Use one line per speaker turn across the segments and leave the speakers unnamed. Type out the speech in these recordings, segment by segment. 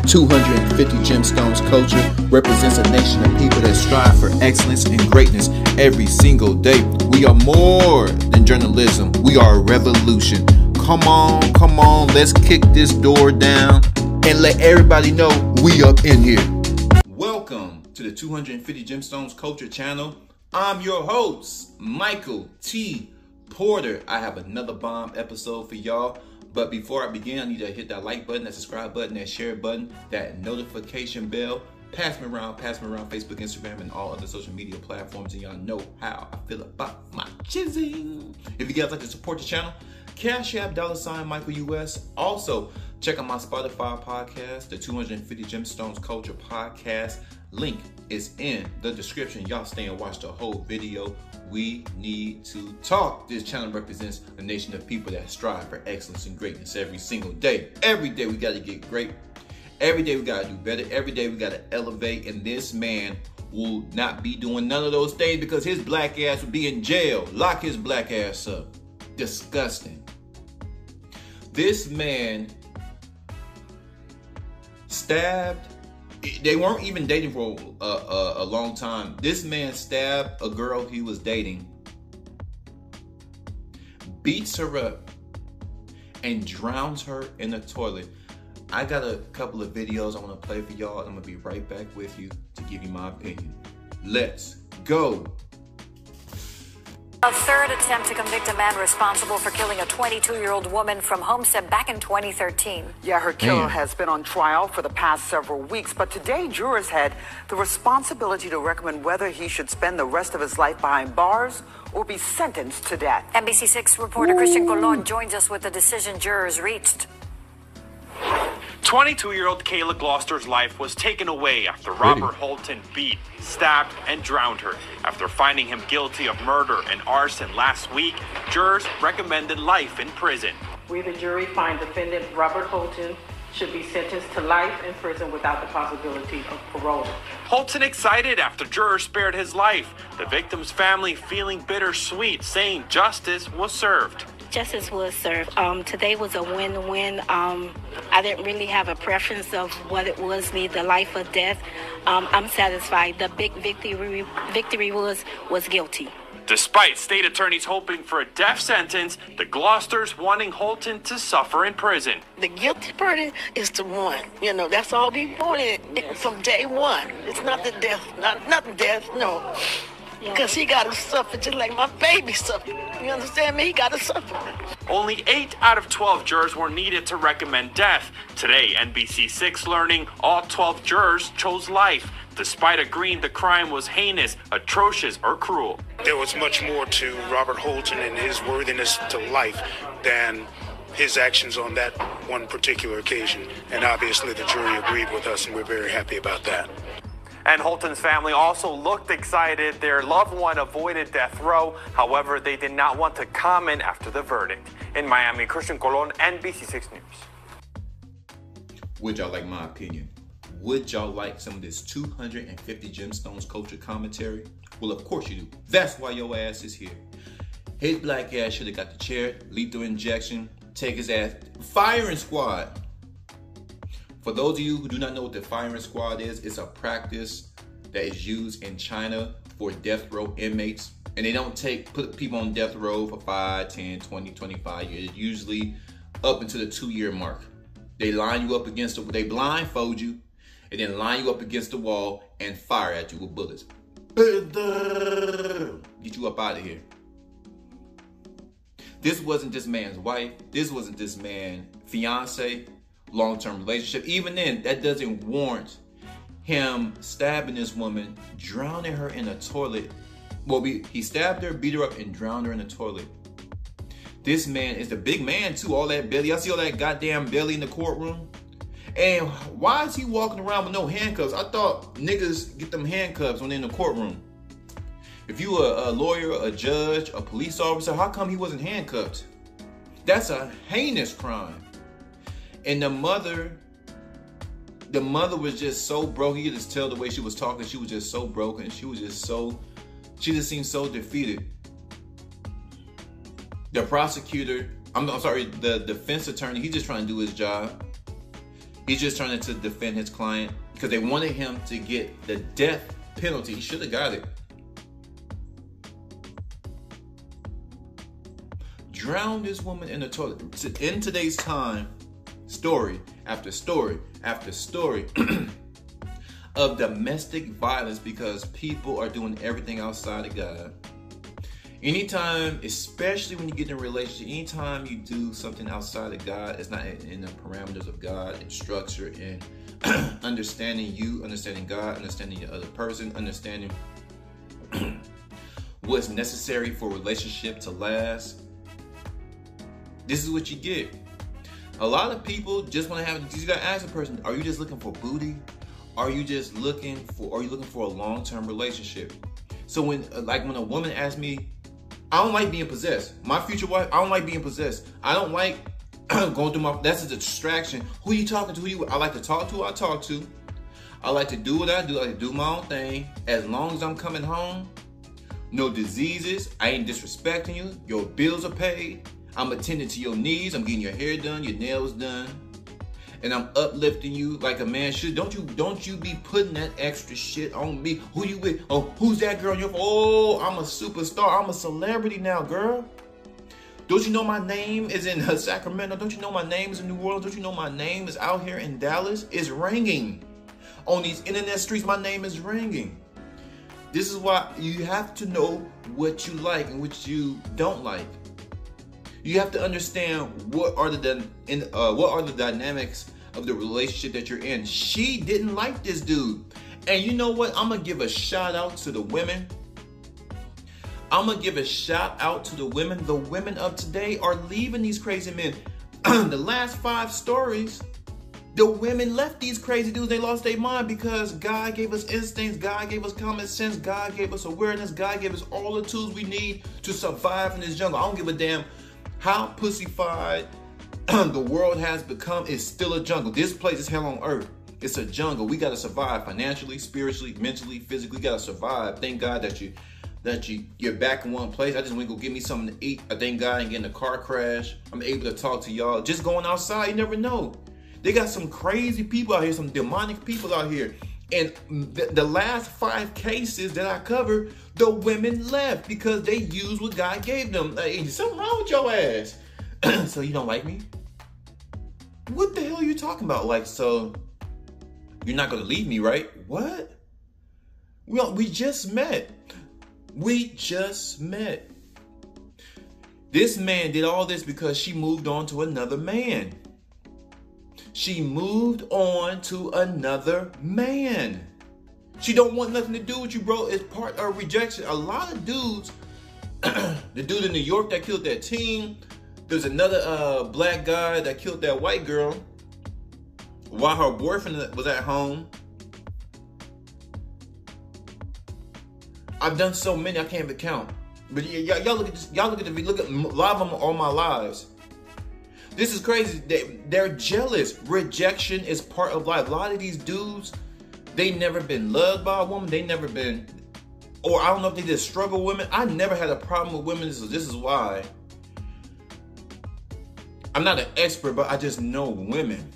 250 Gemstones culture represents a nation of people that strive for excellence and greatness every single day. We are more than journalism. We are a revolution. Come on, let's kick this door down and let everybody know we up in here. Welcome to the 250 Gemstones Culture channel. I'm your host, Michael T. Porter. I have another bomb episode for y'all. But before I begin, I need to hit that like button, that subscribe button, that share button, that notification bell. Pass me around Facebook, Instagram, and all other social media platforms. And y'all know how I feel about my chizzing. If you guys like to support the channel, Cash App $Michael US. Also, check out my Spotify podcast, the 250 Gemstones Culture podcast. Link is in the description. Y'all stay and watch the whole video. We need to talk. This channel represents a nation of people that strive for excellence and greatness every single day. Every day we got to get great. Every day we got to do better. Every day we got to elevate. And this man will not be doing none of those things because his black ass will be in jail. Lock his black ass up. Disgusting. This man stabbed. They weren't even dating for a long time. This man stabbed a girl he was dating, beats her up, and drowns her in the toilet. I got a couple of videos I want to play for y'all. I'm going to be right back with you to give you my opinion. Let's go.
A third attempt to convict a man responsible for killing a 22-year-old woman from Homestead back in 2013.
Yeah, her killer has been on trial for the past several weeks, but today jurors had the responsibility to recommend whether he should spend the rest of his life behind bars or be sentenced to death.
NBC6 reporter Christian Colon joins us with the decision jurors reached.
22-year-old Kayla Gloucester's life was taken away after Robert Holton beat, stabbed, and drowned her. After finding him guilty of murder and arson last week, jurors recommended life in prison.
We, the jury, find defendant Robert Holton should be sentenced to life in prison without the possibility of parole.
Holton excited after jurors spared his life. The victim's family feeling bittersweet, saying justice was served.
Justice was served. Today was a win-win. I didn't really have a preference of what it was, the life or death. I'm satisfied. The big victory was guilty.
Despite state attorneys hoping for a death sentence, the Gloucesters wanting Holton to suffer in prison.
The guilty party is the one. You know, that's all we wanted from day one. It's not the death, not the death, no. Because he got to suffer just like my baby suffered. You understand me? He got to suffer.
Only 8 out of 12 jurors were needed to recommend death. Today, NBC6 learning all 12 jurors chose life, despite agreeing the crime was heinous, atrocious, or cruel.
There was much more to Robert Holton and his worthiness to life than his actions on that one particular occasion. And obviously the jury agreed with us, and we're very happy about that.
And Holton's family also looked excited. Their loved one avoided death row. However, they did not want to comment after the verdict. In Miami, Christian Colon, NBC6 News.
Would y'all like my opinion? Would y'all like some of this 250 Gemstones culture commentary? Well, of course you do. That's why your ass is here. His black ass should have got the chair, lethal injection, take his ass. Firing squad. For those of you who do not know what the firing squad is, it's a practice that is used in China for death row inmates. And they don't put people on death row for 5, 10, 20, 25 years. Usually up into the 2-year mark. They line you up against they blindfold you and then line you up against the wall and fire at you with bullets. Get you up out of here. This wasn't this man's wife. This wasn't this man's fiance. Long-term relationship. Even then, that doesn't warrant him stabbing this woman, drowning her in a toilet. Well, he stabbed her, beat her up, and drowned her in the toilet. This man is a big man too. All that belly. I see all that goddamn belly in the courtroom. And why is he walking around with no handcuffs? I thought niggas get them handcuffs when they're in the courtroom. If you a lawyer, a judge, a police officer, how come he wasn't handcuffed? That's a heinous crime. And the mother was just so broken. You could just tell the way she was talking. She was just so broken. She just seemed so defeated. The prosecutor, I'm sorry, the defense attorney, he's just trying to do his job. He's just trying to defend his client because they wanted him to get the death penalty. He should have got it. Drowned this woman in the toilet. In today's time, story after story after story of domestic violence because people are doing everything outside of God. Anytime, especially when you get in a relationship, anytime you do something outside of God, it's not in the parameters of God and structure and understanding you, understanding God, understanding the other person, understanding what's necessary for a relationship to last. This is what you get. A lot of people just want to have, you gotta ask a person, are you just looking for booty? Are you looking for a long-term relationship? So when a woman asks me, I don't like being possessed. My future wife, I don't like being possessed. I don't like going through that's a distraction. Who are you talking to? I like to talk to, I talk to. I like to do what I do. I like to do my own thing. As long as I'm coming home, no diseases. I ain't disrespecting you. Your bills are paid. I'm attending to your needs. I'm getting your hair done, your nails done. And I'm uplifting you like a man should. Don't you be putting that extra shit on me. Who you with? Oh, who's that girl? Oh, I'm a superstar. I'm a celebrity now, girl. Don't you know my name is in Sacramento? Don't you know my name is in New Orleans? Don't you know my name is out here in Dallas? It's ringing. On these internet streets, my name is ringing. This is why you have to know what you like and what you don't like. You have to understand what are the dynamics of the relationship that you're in. She didn't like this dude. And you know what? I'm going to give a shout out to the women. I'm going to give a shout out to the women. The women of today are leaving these crazy men. The last 5 stories, the women left these crazy dudes. They lost their mind because God gave us instincts. God gave us common sense. God gave us awareness. God gave us all the tools we need to survive in this jungle. I don't give a damn how pussified the world has become. Is still a jungle. This place is hell on earth. It's a jungle. We got to survive financially, spiritually, mentally, physically. We got to survive. Thank God that you're back in one place. I just went to go get me something to eat. I thank God I didn't get in a car crash. I'm able to talk to y'all. Just going outside, you never know. They got some crazy people out here, some demonic people out here. And the last 5 cases that I covered, the women left because they used what God gave them. Like, something wrong with your ass. So you don't like me? What the hell are you talking about? Like, so you're not going to leave me, right? What? We just met. We just met. This man did all this because she moved on to another man. She moved on to another man. She don't want nothing to do with you, bro. It's part of rejection. A lot of dudes, the dude in New York that killed that teen, there's another black guy that killed that white girl while her boyfriend was at home. I've done so many I can't even count. But y'all look at this. Y'all look at a lot of them all my lives. This is crazy. They're jealous. Rejection is part of life. A lot of these dudes, they never been loved by a woman. They never been, or I don't know if they just struggle with women. I never had a problem with women. So this is why. I'm not an expert, but I just know women.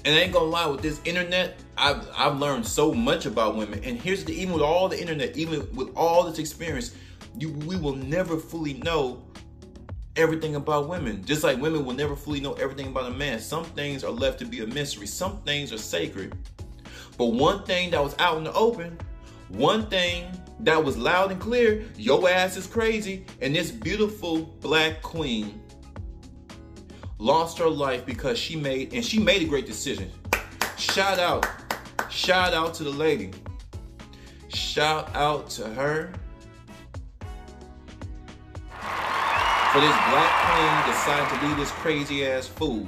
And I ain't gonna lie, with this internet, I've learned so much about women. And here's the, even with all the internet, even with all this experience, we will never fully know everything about women. Just like women will never fully know everything about a man. Some things are left to be a mystery. Some things are sacred. But one thing that was out in the open, one thing that was loud and clear, your ass is crazy. And this beautiful black queen lost her life because she made a great decision. Shout out to the lady. Shout out to her. For this black queen decided to leave this crazy ass fool.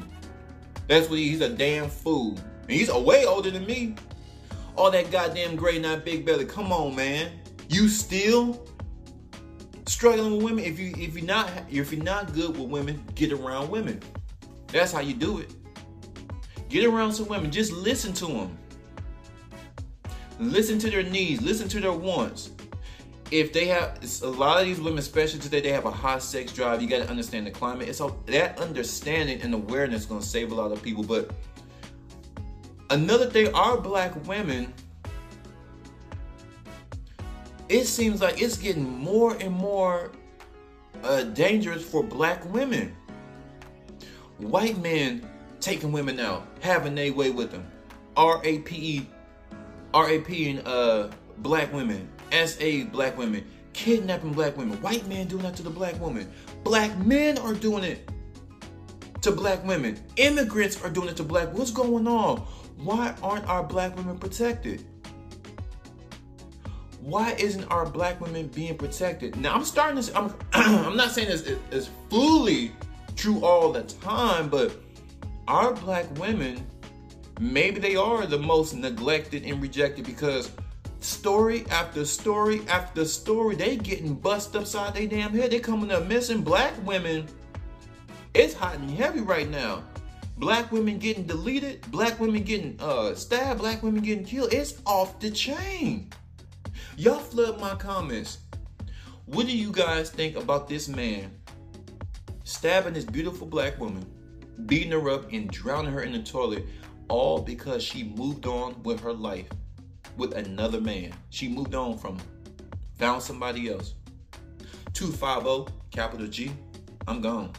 That's what he's a damn fool. And he's way older than me. All that goddamn gray, not big belly. Come on, man. You still struggling with women? If you're not good with women, get around women. That's how you do it. Get around some women. Just listen to them. Listen to their needs. Listen to their wants. if they have, it's a lot of these women, especially today, they have a high sex drive. You got to understand the climate. It's all that understanding and awareness is going to save a lot of people. But another thing, our black women, it seems like it's getting more and more dangerous for black women. White men taking women out, having their way with them. RAPing black women, SA black women, kidnapping black women. White men doing that to the black woman. Black men are doing it to black women. Immigrants are doing it to black. What's going on? Why aren't our black women protected? Why isn't our black women being protected? Now I'm starting to. I'm not saying it's fully true all the time, but our black women, maybe they are the most neglected and rejected, because story after story after story, they getting busted upside their damn head. They coming up missing. Black women, it's hot and heavy right now. Black women getting deleted, black women getting stabbed, black women getting killed. It's off the chain. Y'all flood my comments. What do you guys think about this man stabbing this beautiful black woman, beating her up and drowning her in the toilet, all because she moved on with her life with another man? She moved on from him, found somebody else. 250, capital G, I'm gone.